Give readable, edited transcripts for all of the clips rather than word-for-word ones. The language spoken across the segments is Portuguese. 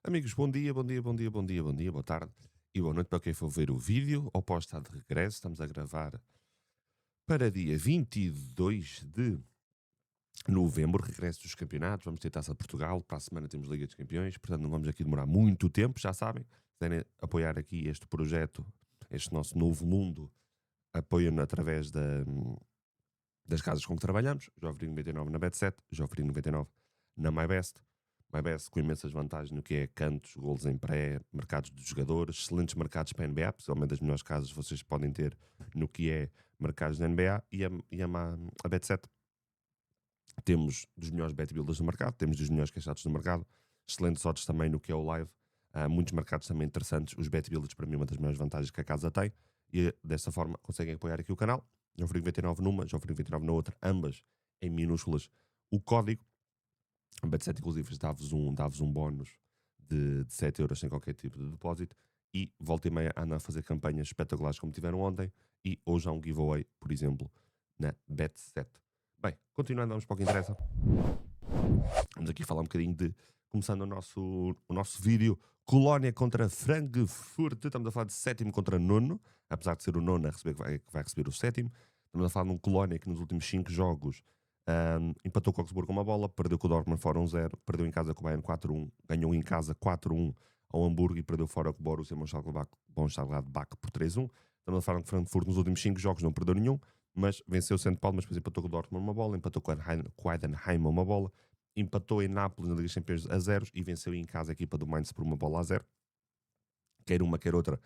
Amigos, bom dia, bom dia, bom dia, bom dia, bom dia, boa tarde e boa noite para quem for ver o vídeo ou pode estar de regresso. Estamos a gravar para dia 22 de novembro, regresso dos campeonatos. Vamos ter Taça de Portugal, para a semana temos Liga dos Campeões, portanto não vamos aqui demorar muito tempo, já sabem. Se quiserem apoiar aqui este projeto, este nosso novo mundo, apoiam através das casas com que trabalhamos. Jovem 99 na Bet7, Jovem 99 na MyBest. MyBest com imensas vantagens no que é cantos, golos em pré, mercados de jogadores, excelentes mercados para a NBA, possivelmente das melhores casas vocês podem ter no que é mercados da NBA a Bet7. Temos dos melhores bet builders do mercado, temos dos melhores caixados do mercado, excelentes odds também no que é o live, muitos mercados também interessantes. Os bet builders para mim é uma das maiores vantagens que a casa tem e dessa forma conseguem apoiar aqui o canal. Jovem 99 numa, Jovem 29 na outra, ambas em minúsculas. O código, a Bet7 inclusive dá-vos um bónus de 7 euros sem qualquer tipo de depósito e volta e meia andam a fazer campanhas espetaculares como tiveram ontem e hoje há um giveaway, por exemplo, na Bet7. Bem, continuando, vamos para o que interessa. Vamos aqui falar um bocadinho de, começando o nosso vídeo, Colónia contra Frankfurt. Estamos a falar de sétimo contra nono, apesar de ser o nono a receber, que vai receber o sétimo. Estamos a falar de um Colónia que nos últimos 5 jogos empatou com o Augsburgo uma bola, perdeu com o Dortmund fora 1-0, perdeu em casa com o Bayern 4-1, ganhou em casa 4-1 ao Hamburgo e perdeu fora com o Borussia Mönchengladbach por 3-1. Estamos a falar que Frankfurt nos últimos 5 jogos não perdeu nenhum, mas venceu o St. Paulo, mas depois empatou com o Dortmund uma bola, empatou com o Heidenheim uma bola, empatou em Nápoles na Liga dos Campeões a 0 e venceu em casa a equipa do Mainz por uma bola a 0. Quer uma, quer outra.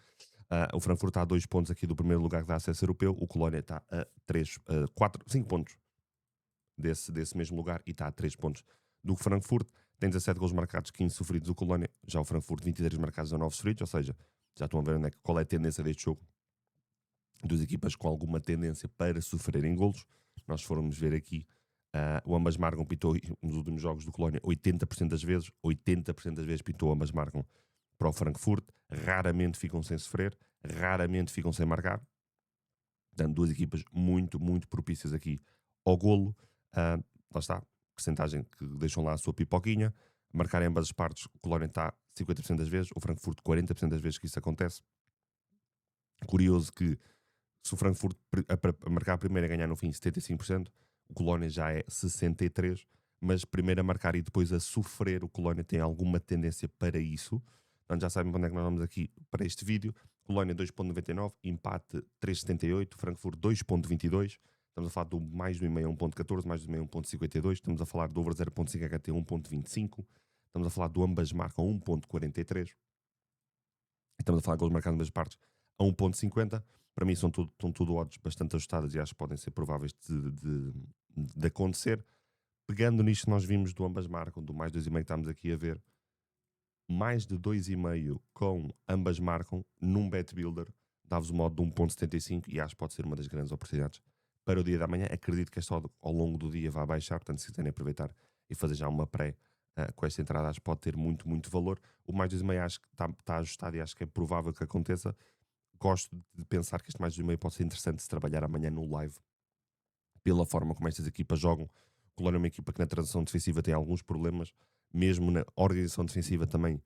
O Frankfurt está a 2 pontos aqui do primeiro lugar que dá acesso europeu, o Colónia está a 5 pontos desse mesmo lugar e está a 3 pontos do Frankfurt. Tem 17 gols marcados, 15 sofridos o Colónia, já o Frankfurt 23 marcados a 9 sofridos, ou seja, já estão a ver qual é a tendência deste jogo. Duas equipas com alguma tendência para sofrerem golos. Nós formos ver aqui, o ambas marcam pitou nos últimos jogos do Colónia 80% das vezes, 80% das vezes pitou ambas marcam para o Frankfurt, raramente ficam sem sofrer, raramente ficam sem marcar. Portanto, duas equipas muito, muito propícias aqui ao golo. Lá está, percentagem que deixam lá a sua pipoquinha. Marcar em ambas as partes, o Colónia está 50% das vezes, o Frankfurt 40% das vezes que isso acontece. Curioso que se o Frankfurt a marcar a primeira e ganhar no fim 75%, o Colónia já é 63%, mas primeiro a marcar e depois a sofrer, o Colónia tem alguma tendência para isso. Então já sabem para onde é que nós vamos aqui para este vídeo. Colónia 2.99, empate 3.78, Frankfurt 2.22. Estamos a falar do mais do e-mail 1.14, mais do e-mail 1.52. Estamos a falar do over 0.5 HT 1.25. Estamos a falar do ambas marcam 1.43. Estamos a falar de gols marcados nas partes a 1.50. Para mim são tudo odds bastante ajustadas e acho que podem ser prováveis de acontecer. Pegando nisto que nós vimos do ambas marcam, do mais 2,5 que estamos aqui a ver, mais de 2,5 com ambas marcam num bet builder, dá-vos o modo de 1.75 e acho que pode ser uma das grandes oportunidades para o dia da manhã. Acredito que esta odd ao longo do dia vai baixar, portanto se quiserem aproveitar e fazer já uma pré com esta entrada, acho que pode ter muito, muito valor. O mais 2,5 acho que está ajustado e acho que é provável que aconteça. Gosto de pensar que este mais 2,5 pode ser interessante se trabalhar amanhã no live, pela forma como estas equipas jogam. O Colónia é uma equipa que na transição defensiva tem alguns problemas, mesmo na organização defensiva também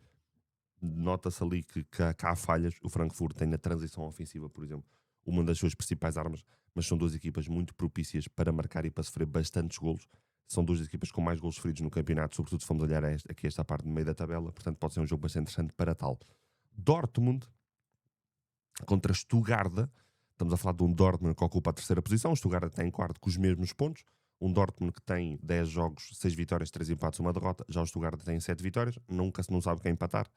nota-se ali que há falhas. O Frankfurt tem na transição ofensiva, por exemplo, uma das suas principais armas, mas são duas equipas muito propícias para marcar e para sofrer bastantes golos. São duas equipas com mais golos sofridos no campeonato, sobretudo se formos olhar aqui esta parte no meio da tabela, portanto pode ser um jogo bastante interessante para tal. Dortmund contra Stuttgart. Estamos a falar de um Dortmund que ocupa a terceira posição, o Stuttgart está em quarto com os mesmos pontos, um Dortmund que tem 10 jogos, 6 vitórias, 3 empates, uma derrota, já o Stuttgart tem 7 vitórias, nunca se não sabe quem empatar,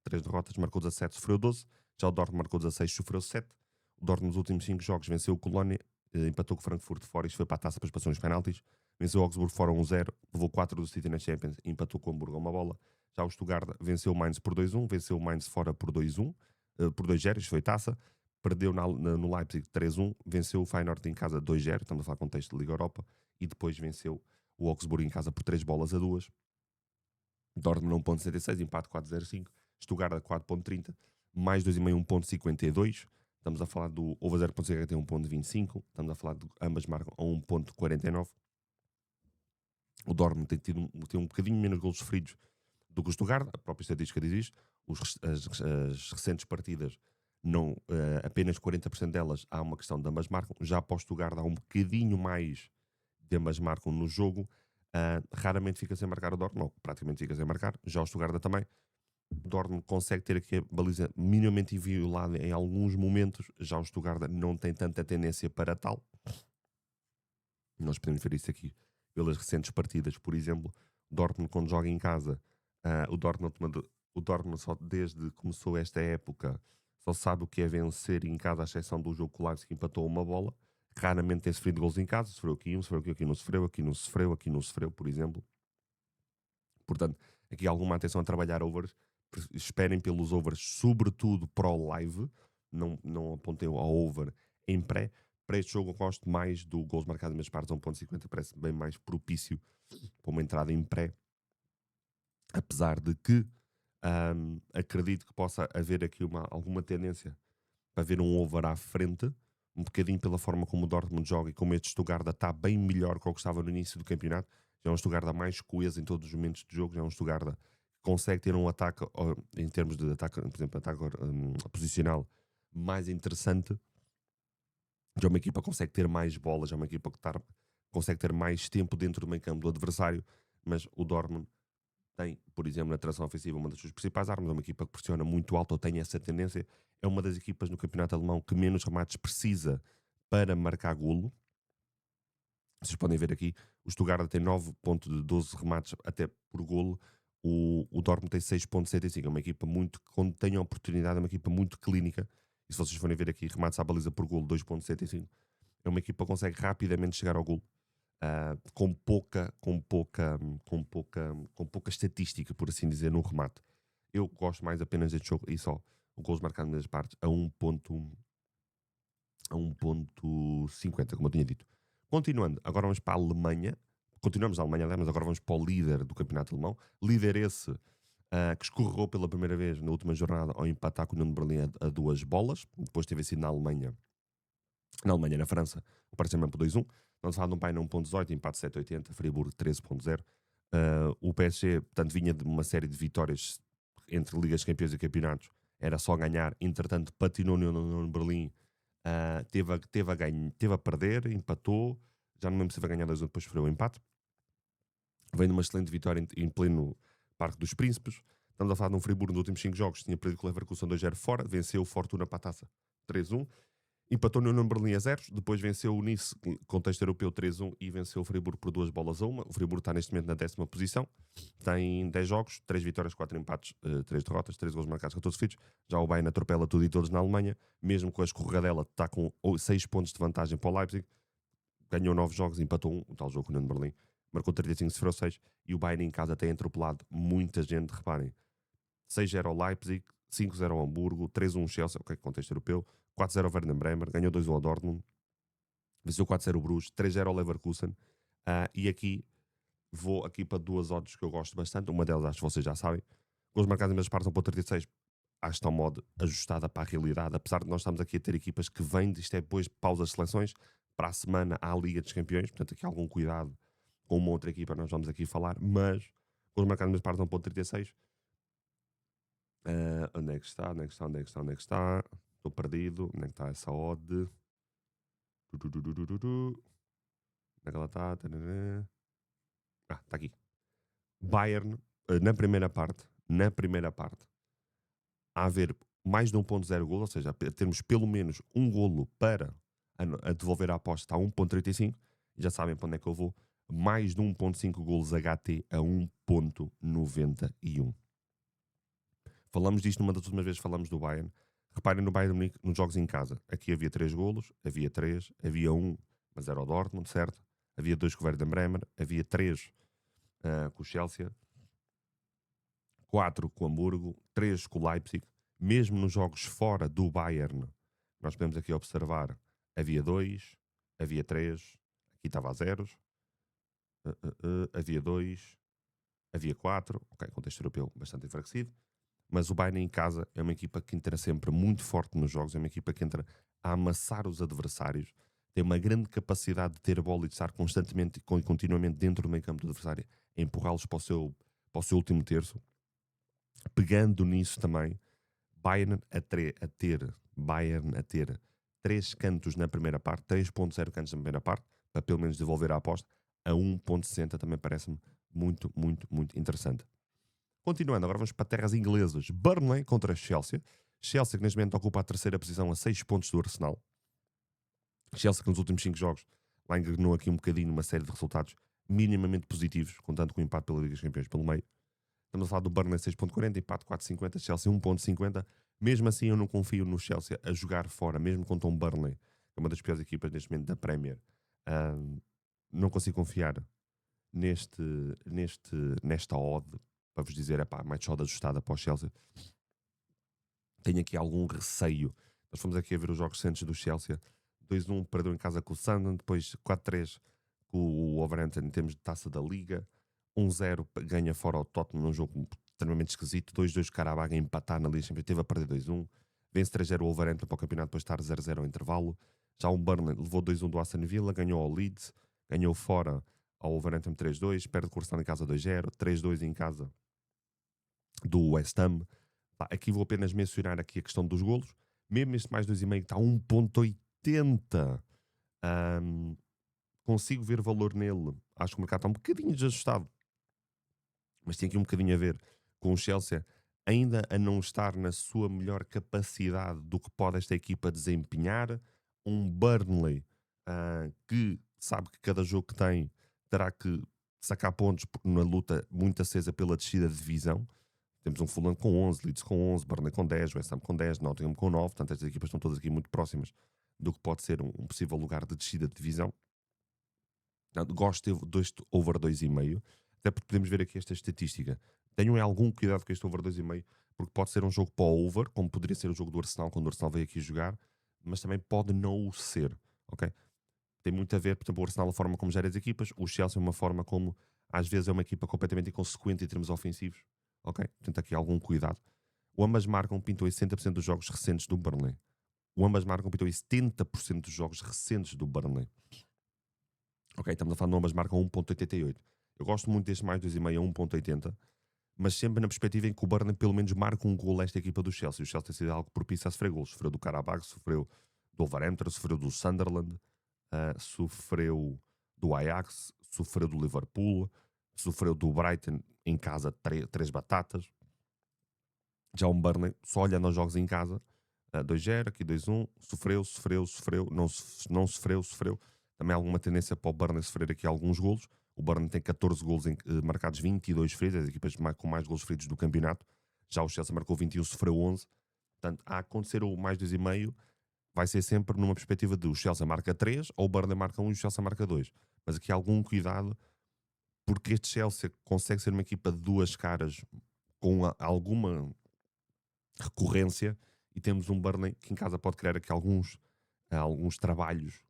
3 derrotas, marcou 17, sofreu 12, já o Dortmund marcou 16, sofreu 7, o Dortmund nos últimos 5 jogos venceu o Colónia, empatou com o Frankfurt fora, isto foi para a taça para as passões penaltis, venceu o Augsburgo fora 1-0, levou 4 do City na Champions, empatou com o Hamburgo uma bola, já o Stuttgart venceu o Mainz por 2-1, venceu o Mainz fora por 2-1, por 2-0, isto foi taça, perdeu no Leipzig 3-1, venceu o Feyenoord em casa 2-0, estamos a falar contexto de Liga Europa, e depois venceu o Augsburgo em casa por 3-2. Dortmund 1.76, empate 4.05, Stuttgart 4.30, mais 2,5 1.52, estamos a falar do over 0.5 tem 1.25, estamos a falar de ambas marcam a 1.49. O Dortmund tem um bocadinho menos golos sofridos do que o Stuttgart. A própria estatística diz isto. As recentes partidas, não, apenas 40% delas há uma questão de ambas marcam. Já para o Stuttgart há um bocadinho mais de ambas marcam no jogo. Raramente fica sem marcar o Dortmund, ou praticamente fica sem marcar. Já o Stuttgart também. O Dortmund consegue ter aqui a baliza minimamente inviolada em alguns momentos. Já o Stuttgart não tem tanta tendência para tal. Nós podemos ver isso aqui pelas recentes partidas. Por exemplo, o Dortmund, quando joga em casa, o Dortmund só desde que começou esta época só sabe o que é vencer em casa, à exceção do jogo que o Leipzig empatou uma bola. Raramente tem sofrido gols em casa. Sofreu aqui um, sofreu aqui não sofreu, aqui não sofreu, aqui não sofreu, por exemplo. Portanto, aqui alguma atenção a trabalhar overs. Esperem pelos overs, sobretudo para o live. Não apontem ao over em pré. Para este jogo eu gosto mais do gols marcados nas partes 1.50. Parece bem mais propício para uma entrada em pré. Apesar de que acredito que possa haver aqui alguma tendência para ver um over à frente. Um bocadinho pela forma como o Dortmund joga e como este Stuttgart está bem melhor que o que estava no início do campeonato. Já é um Stuttgart mais coeso em todos os momentos de jogo. Já é um Stuttgart que consegue ter um ataque, em termos de ataque, por exemplo, ataque posicional, mais interessante. Já é uma equipa que consegue ter mais bolas, já é uma equipa que consegue ter mais tempo dentro do meio campo do adversário. Mas o Dortmund tem, por exemplo, na tração ofensiva, uma das suas principais armas. É uma equipa que pressiona muito alto, ou tem essa tendência. É uma das equipas no campeonato alemão que menos remates precisa para marcar golo. Vocês podem ver aqui, o Stuttgart tem 9.12 remates até por golo. O Dortmund tem 6.75. É uma equipa muito, quando tem a oportunidade, é uma equipa muito clínica. E se vocês forem ver aqui, remates à baliza por golo, 2.75. É uma equipa que consegue rapidamente chegar ao golo. Com pouca estatística, por assim dizer, no remate. Eu gosto mais apenas deste jogo e só. O gols marcado nas partes a 1.50, como eu tinha dito. Continuando, agora vamos para a Alemanha. Continuamos na Alemanha, mas agora vamos para o líder do campeonato alemão. Líder esse que escorregou pela primeira vez na última jornada ao empatar com o União de Berlim a 2 bolas. Depois teve sido na Alemanha, na França, o Paris Saint-Germain por 2-1. Estamos a falar de um Bayern 1.18, empate 7.80, Friburgo 13.0. O PSG, portanto, vinha de uma série de vitórias entre Ligas Campeões e Campeonatos. Era só ganhar. Entretanto, patinou no Berlim. Teve a perder, empatou. Já não lembro se vai ganhar 2-1, depois sofreu o empate. Vem de uma excelente vitória em pleno Parque dos Príncipes. Estamos a falar de um Friburgo nos últimos 5 jogos. Tinha perdido com o Leverkusen 2-0 fora. Venceu o Fortuna para a taça 3-1. Empatou no Berlim a 0, depois venceu o Nice, contexto europeu, 3-1 e venceu o Friburgo por 2-1. O Friburgo está neste momento na 10ª posição, tem 10 jogos, 3 vitórias, 4 empates, 3 derrotas, 3 gols marcados, 14 feitos. Já o Bayern atropela tudo e todos na Alemanha, mesmo com a escorregadela, está com 6 pontos de vantagem para o Leipzig, ganhou 9 jogos, empatou 1, o tal jogo com o União de Berlim, marcou 35, sofreu 6, e o Bayern em casa tem atropelado muita gente, reparem, 6-0 ao Leipzig, 5-0 ao Hamburgo, 3-1 Chelsea, ok, contexto europeu, 4-0 ao Werder Bremen, ganhou 2-1 ao Dortmund, venceu 4-0 o Bruges, 3-0 ao Leverkusen, e aqui vou aqui para 2 odds que eu gosto bastante, uma delas acho que vocês já sabem, gols marcados em mesmas partes 1.36, acho que está um modo ajustada para a realidade, apesar de nós estarmos aqui a ter equipas que vêm, isto é depois de pausas de seleções, para a semana há a Liga dos Campeões, portanto aqui algum cuidado com uma outra equipa nós vamos aqui falar, mas gols marcados em mesmas partes 1.36, onde é que está? Estou perdido. Onde é que está essa odd? Onde é que ela está? Está aqui. Bayern, na primeira parte, a haver mais de 1.0 golo, ou seja, a termos pelo menos um golo para a devolver a aposta, está a 1.35. Já sabem para onde é que eu vou. Mais de 1.5 golos HT a 1.91. Falamos disto numa das últimas vezes, falamos do Bayern. Reparem no Bayern de Munique, nos jogos em casa. Aqui havia 3 golos, havia 3, havia 1, mas era o Dortmund, certo? Havia 2 com o Werder Bremen, havia 3 com o Chelsea, 4 com o Hamburgo, 3 com o Leipzig. Mesmo nos jogos fora do Bayern, nós podemos aqui observar, havia 2, havia 3, aqui estava a zeros, havia 2, havia 4, ok, contexto europeu bastante enfraquecido. Mas o Bayern em casa é uma equipa que entra sempre muito forte nos jogos, é uma equipa que entra a amassar os adversários, tem uma grande capacidade de ter a bola e de estar constantemente e continuamente dentro do meio campo do adversário, a empurrá-los para o seu último terço. Pegando nisso também, Bayern a ter 3 cantos na primeira parte, 3.0 cantos na primeira parte, para pelo menos devolver a aposta, a 1.60 também parece-me muito, muito, muito interessante. Continuando, agora vamos para terras inglesas. Burnley contra Chelsea. Chelsea que neste momento ocupa a terceira posição a 6 pontos do Arsenal. Chelsea que nos últimos 5 jogos lá engrenou aqui um bocadinho uma série de resultados minimamente positivos, contando com o empate pela Liga dos Campeões pelo meio. Estamos a falar do Burnley 6.40, empate 4.50, Chelsea 1.50. Mesmo assim eu não confio no Chelsea a jogar fora, mesmo contra um Burnley, que é uma das piores equipas neste momento da Premier. Não consigo confiar nesta odd, para vos dizer, mais odd ajustada para o Chelsea. Tenho aqui algum receio. Nós fomos aqui a ver os jogos recentes do Chelsea. 2-1 perdeu em casa com o Sunderland, depois 4-3 com o Wolverhampton em termos de taça da Liga. 1-0 ganha fora ao Tottenham num jogo extremamente esquisito. 2-2 Carabag a empatar na Liga Champions, teve a perder 2-1. Vence 3-0 o Wolverhampton para o campeonato, depois estar 0-0 ao intervalo. Já o Burnley levou 2-1 do Aston Villa, ganhou ao Leeds, ganhou fora ao Wolverhampton 3-2, perde com o Arsenal em casa 2-0, 3-2 em casa do West Ham. Aqui vou apenas mencionar aqui a questão dos golos. Mesmo este mais 2,5 está a 1.80. Consigo ver valor nele. Acho que o mercado está um bocadinho desajustado. Mas tem aqui um bocadinho a ver com o Chelsea ainda a não estar na sua melhor capacidade do que pode esta equipa desempenhar. Um Burnley que sabe que cada jogo que tem terá que sacar pontos na luta muito acesa pela descida de divisão. Temos um Fulham com 11, Leeds com 11, Burnley com 10, West Ham com 10, Nottingham com 9. Portanto, estas equipas estão todas aqui muito próximas do que pode ser um possível lugar de descida de divisão. Portanto, gosto deste over 2,5. Até porque podemos ver aqui esta estatística. Tenham algum cuidado com este over 2,5, porque pode ser um jogo para o over, como poderia ser o jogo do Arsenal, quando o Arsenal veio aqui jogar, mas também pode não o ser, ok? Tem muito a ver, por exemplo, o Arsenal, a forma como gera as equipas, o Chelsea é uma forma como, às vezes, é uma equipa completamente inconsequente em termos ofensivos, ok? Portanto, aqui algum cuidado. O ambas marcam, pintou em 60% dos jogos recentes do Burnley. O ambas marcam, pintou em 70% dos jogos recentes do Burnley. Ok, estamos a falar de ambas marcam 1.88. Eu gosto muito deste mais 2,5 a 1.80, mas sempre na perspectiva em que o Burnley pelo menos marca um gol a esta equipa do Chelsea. O Chelsea tem sido algo propício a sofrer golos. Sofreu do Carabag, sofreu do Wolverhampton, sofreu do Sunderland, sofreu do Ajax, sofreu do Liverpool, sofreu do Brighton em casa 3 batatas. Já o Burnley, só olhando aos jogos em casa, 2-0, aqui 2-1, sofreu, não sofreu. Também há alguma tendência para o Burnley sofrer aqui alguns golos. O Burnley tem 14 golos marcados, 22 feridos, as equipas com mais golos feridos do campeonato. Já o Chelsea marcou 21, sofreu 11. Portanto, a acontecer o mais 2,5 vai ser sempre numa perspectiva de o Chelsea marca 3 ou o Burnley marca 1 e o Chelsea marca 2. Mas aqui há algum cuidado, porque este Chelsea consegue ser uma equipa de duas caras com alguma recorrência, e temos um Burnley que em casa pode criar aqui alguns trabalhos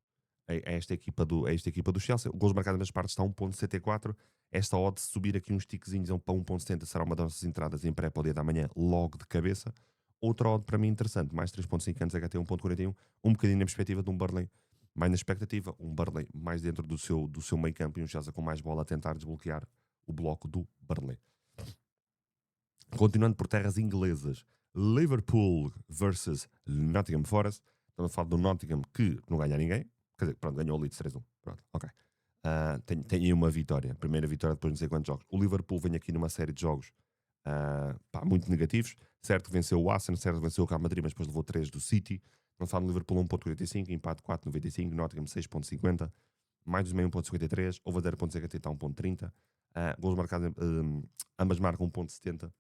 a esta equipa do Chelsea. O gols marcados nas partes está a 1.74. Esta odd, se subir aqui uns tiquezinhos para 1.70, será uma das nossas entradas em pré para o dia da manhã, logo de cabeça. Outra odd para mim interessante, mais 3.5 anos, HT 1.41, um bocadinho na perspectiva de um Burnley mais na expectativa, um Burnley mais dentro do seu meio campo e um Chelsea com mais bola a tentar desbloquear o bloco do Burnley. Continuando por terras inglesas, Liverpool versus Nottingham Forest. Estamos a falar do Nottingham que não ganha ninguém. Quer dizer, pronto, ganhou o Leeds 3-1. Pronto, ok. Tem aí uma vitória. Primeira vitória depois de não sei quantos jogos. O Liverpool vem aqui numa série de jogos muito negativos. Certo que venceu o Arsenal, certo que venceu o Real Madrid, mas depois levou 3 do City. Estamos a falar do Liverpool 1.45, empate 4.95, Nottingham 6.50, mais dos meio 1.53, over 0.0 está 1.30. Gols marcados, ambas marcam 1.70.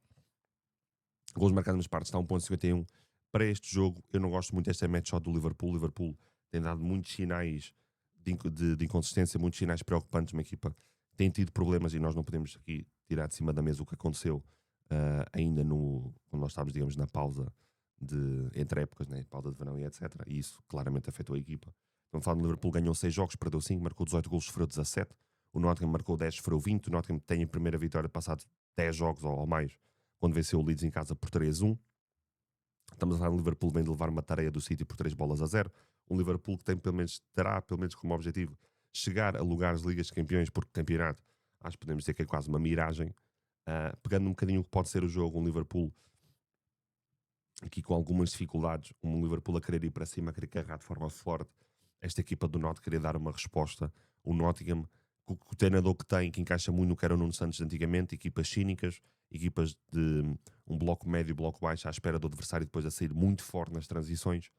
Gols marcados nas partes está 1.51. Para este jogo, eu não gosto muito desta match shot do Liverpool. O Liverpool tem dado muitos sinais de inconsistência, muitos sinais preocupantes. Uma equipa tem tido problemas e nós não podemos aqui tirar de cima da mesa o que aconteceu ainda quando nós estávamos, digamos, na pausa entre épocas, né? Pausa de verão e etc. E isso claramente afetou a equipa. Então, falando do Liverpool, ganhou 6 jogos, perdeu 5, marcou 18 golos, sofreu 17. O Nottingham marcou 10, sofreu 20. O Nottingham tem a primeira vitória passados 10 jogos ou mais, quando venceu o Leeds em casa por 3-1. Estamos a falar do Liverpool, vem de levar uma tarefa do City por 3-0. Um Liverpool que terá pelo menos como objetivo chegar a lugares de Ligas de Campeões, porque campeonato, acho que podemos dizer que é quase uma miragem. Pegando um bocadinho o que pode ser o jogo, um Liverpool aqui com algumas dificuldades, um Liverpool a querer ir para cima, a querer carregar de forma forte, esta equipa do Norte querer dar uma resposta, o Nottingham, com o treinador que tem, que encaixa muito no que era o Nuno Santos de antigamente, equipas cínicas, equipas de um bloco médio e bloco baixo à espera do adversário depois a sair muito forte nas transições,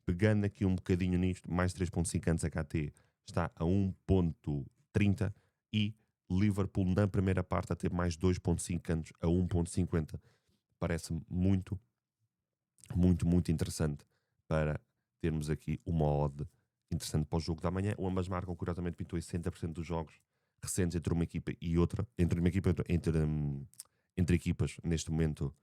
pegando aqui um bocadinho nisto, mais 3.5 anos HT está a 1.30 e Liverpool na primeira parte a ter mais 2.5 anos a 1.50. Parece-me muito interessante para termos aqui uma odd interessante para o jogo da manhã. Ambas marcam, curiosamente, pintou 60% dos jogos recentes entre uma equipa e outra, entre equipas neste momento,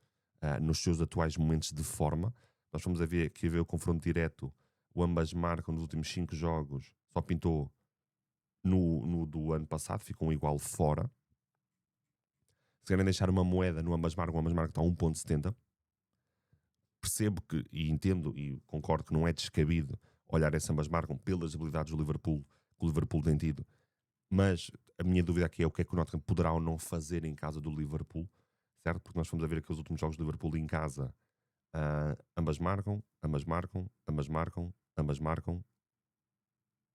nos seus atuais momentos de forma. Nós fomos ver o confronto direto, o ambas marcam nos últimos 5 jogos, só pintou no do ano passado, ficou um igual fora. Se querem deixar uma moeda no ambas marcam está a 1.70. Percebo que, e entendo e concordo que não é descabido olhar essa ambas marcam pelas habilidades do Liverpool, que o Liverpool tem tido, mas a minha dúvida aqui é o que é que o Nottingham poderá ou não fazer em casa do Liverpool, certo? Porque nós fomos a ver aqui os últimos jogos do Liverpool em casa, ambas marcam,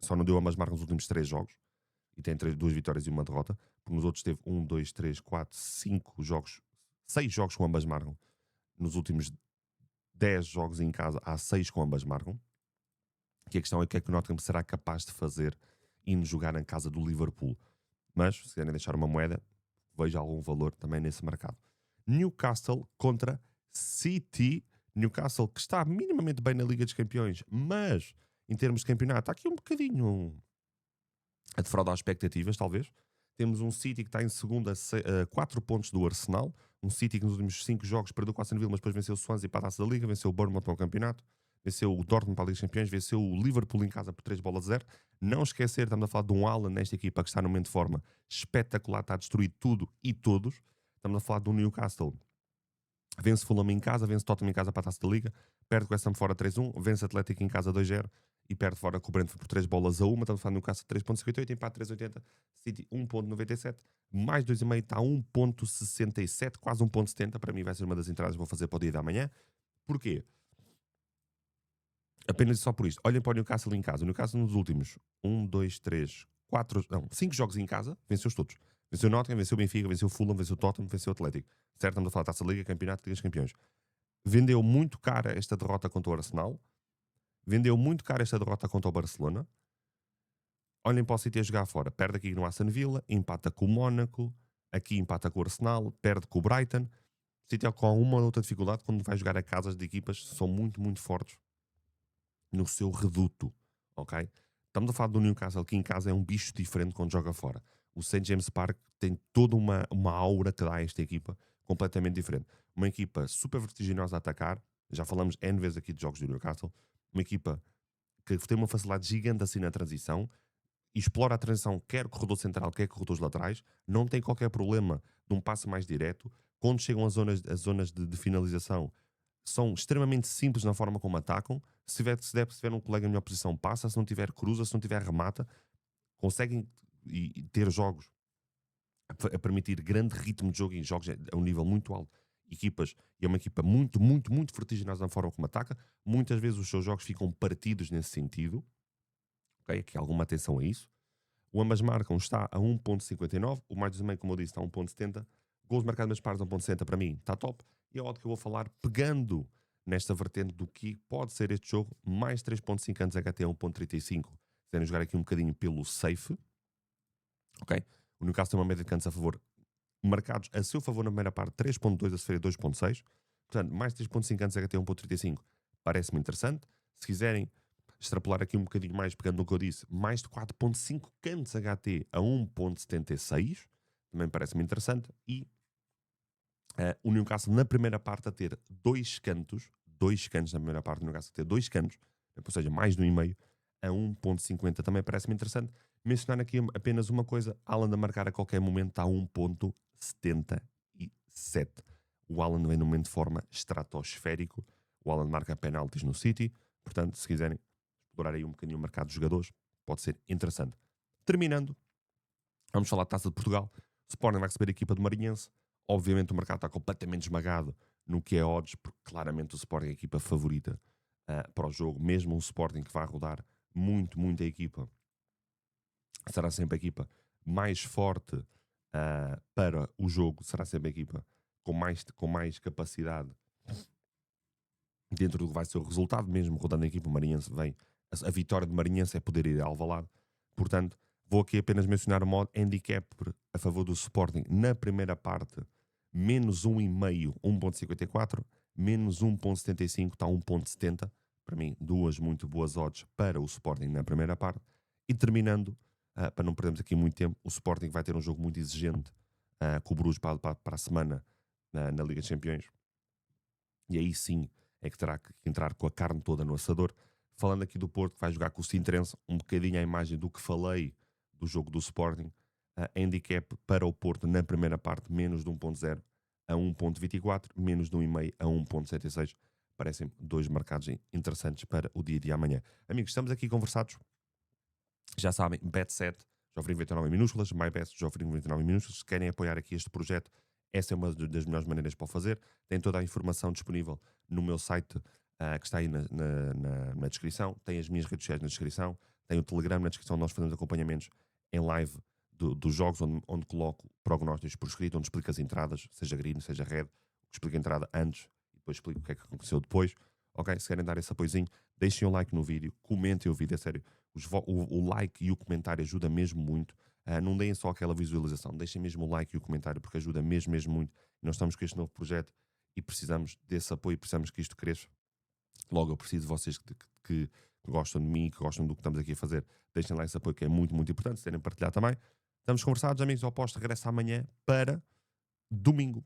só não deu ambas marcam nos últimos 3 jogos, e tem 2 vitórias e uma derrota, porque nos outros teve 1, 2, 3, 4, 5 jogos, 6 jogos com ambas marcam, nos últimos 10 jogos em casa, há 6 com ambas marcam. Que a questão é o que é que o Nottingham será capaz de fazer indo jogar em casa do Liverpool. Mas, se querem deixar uma moeda, vejo algum valor também nesse mercado. Newcastle contra City. Newcastle que está minimamente bem na Liga dos Campeões, mas em termos de campeonato está aqui um bocadinho a defraudar expectativas, talvez. Temos um City que está em segunda a 4 pontos do Arsenal. Um City que nos últimos 5 jogos perdeu com a Aston Villa, mas depois venceu o Swansea para a Taça da Liga, venceu o Bournemouth para o campeonato, venceu o Dortmund para a Liga dos Campeões, venceu o Liverpool em casa por 3-0. Não esquecer, estamos a falar de um Haaland nesta equipa que está num momento de forma espetacular, está a destruir tudo e todos. Estamos a falar do Newcastle. Vence Fulham em casa, vence Tottenham em casa para a Taça da Liga, perde com o West Ham fora 3-1, vence Atlético em casa 2-0 e perde fora com o Brentford por 3-1. Estamos a falar do Newcastle 3.58, empate 3.80, City 1.97, mais 2,5 está a 1.67, quase 1.70. Para mim vai ser uma das entradas que vou fazer para o dia da manhã. Porquê? Apenas só por isto. Olhem para o Newcastle em casa. O Newcastle nos últimos 5 jogos em casa, venceu-os todos. Venceu o Nottingham, venceu o Benfica, venceu o Fulham, venceu o Tottenham, venceu o Atlético. Certo, estamos a falar da Taça da Liga, Campeonato, Liga dos Campeões. Vendeu muito cara esta derrota contra o Arsenal. Vendeu muito cara esta derrota contra o Barcelona. Olhem para o City a jogar fora. Perde aqui no Aston Villa, empata com o Mónaco, aqui empata com o Arsenal, perde com o Brighton. O City com uma ou outra dificuldade quando vai jogar a casas de equipas que são muito fortes no seu reduto, ok? Estamos a falar do Newcastle, que em casa é um bicho diferente quando joga fora. O St. James Park tem toda uma aura que dá a esta equipa completamente diferente. Uma equipa super vertiginosa a atacar, já falamos N vezes aqui de jogos do Newcastle, uma equipa que tem uma facilidade gigante assim na transição, explora a transição quer corredor central, quer corredores laterais, não tem qualquer problema de um passe mais direto. Quando chegam às zonas de finalização, são extremamente simples na forma como atacam. Se tiver um colega em melhor posição, passa. Se não tiver, cruza. Se não tiver, remata. Conseguem ter jogos a permitir grande ritmo de jogo em jogos a um nível muito alto. Equipas, e é uma equipa muito vertiginosa na forma como ataca. Muitas vezes os seus jogos ficam partidos nesse sentido. Ok? Aqui alguma atenção a isso. O ambas marcam está a 1.59. O mais do meio, como eu disse, está a 1.70. Gols marcados nas pares a 1.60 para mim está top. E é óbvio que eu vou falar pegando nesta vertente do que pode ser este jogo, mais 3.5 anos HT a 1.35. Se querem jogar aqui um bocadinho pelo safe. Ok? O Newcastle tem uma média de cantos a favor, marcados a seu favor na primeira parte, 3.2, a sofrer 2.6. Portanto, mais 3.5 anos HT a 1.35 parece-me interessante. Se quiserem extrapolar aqui um bocadinho mais, pegando no que eu disse, mais de 4.5 cantos HT a 1.76, também parece-me interessante. E o Newcastle na primeira parte a ter dois cantos na primeira parte, o Newcastle a ter 2 cantos, ou seja, mais de 1,5 a 1.50, também parece-me interessante. Mencionar aqui apenas uma coisa, Haaland a marcar a qualquer momento está a 1.77. O Haaland vem num momento de forma estratosférico, o Haaland marca penaltis no City, portanto, se quiserem explorar aí um bocadinho o mercado de jogadores, pode ser interessante. Terminando, vamos falar da Taça de Portugal. O Sporting vai receber a equipa do Marinhense. Obviamente o mercado está completamente esmagado no que é odds, porque claramente o Sporting é a equipa favorita para o jogo. Mesmo um Sporting que vai rodar muito a equipa, será sempre a equipa mais forte para o jogo, será sempre a equipa com mais capacidade dentro do que vai ser o resultado, mesmo rodando a equipa. O Marinhense vem, a vitória de Marinhense é poder ir a Alvalade. Portanto, vou aqui apenas mencionar o modo handicap a favor do Sporting na primeira parte, menos 1,5, 1,54, menos 1,75 está 1,70. Para mim, duas muito boas odds para o Sporting na primeira parte. E terminando, para não perdermos aqui muito tempo, o Sporting vai ter um jogo muito exigente com o Bruges para a semana na Liga dos Campeões. E aí sim é que terá que entrar com a carne toda no assador. Falando aqui do Porto, que vai jogar com o Sintrense, um bocadinho a imagem do que falei do jogo do Sporting. Handicap para o Porto na primeira parte, menos de 1,0 a 1,24, menos de 1,5 a 1,76. Parecem dois mercados interessantes para o dia de amanhã. Amigos, estamos aqui conversados. Já sabem, Bet7, Jofrinho 29 em minúsculas, MyBest, Jofrinho 29 em minúsculas. Se querem apoiar aqui este projeto, essa é uma das melhores maneiras para o fazer. Tem toda a informação disponível no meu site, que está aí na descrição. Tem as minhas redes sociais na descrição. Tem o Telegram na descrição. Nós fazemos acompanhamentos em live dos jogos, onde coloco prognósticos por escrito, onde explico as entradas, seja green, seja red. Explico a entrada antes e depois explico o que é que aconteceu depois. Ok? Se querem dar esse apoiozinho, deixem um like no vídeo, comentem o vídeo, é sério. O like e o comentário ajuda mesmo muito. Não deem só aquela visualização, deixem mesmo o like e o comentário, porque ajuda mesmo muito. Nós estamos com este novo projeto e precisamos desse apoio, precisamos que isto cresça. Logo, eu preciso de vocês que gostam de mim, que gostam do que estamos aqui a fazer. Deixem lá esse apoio, que é muito importante. Se querem partilhar também. Estamos conversados, amigos. O Aposto regressa amanhã para domingo.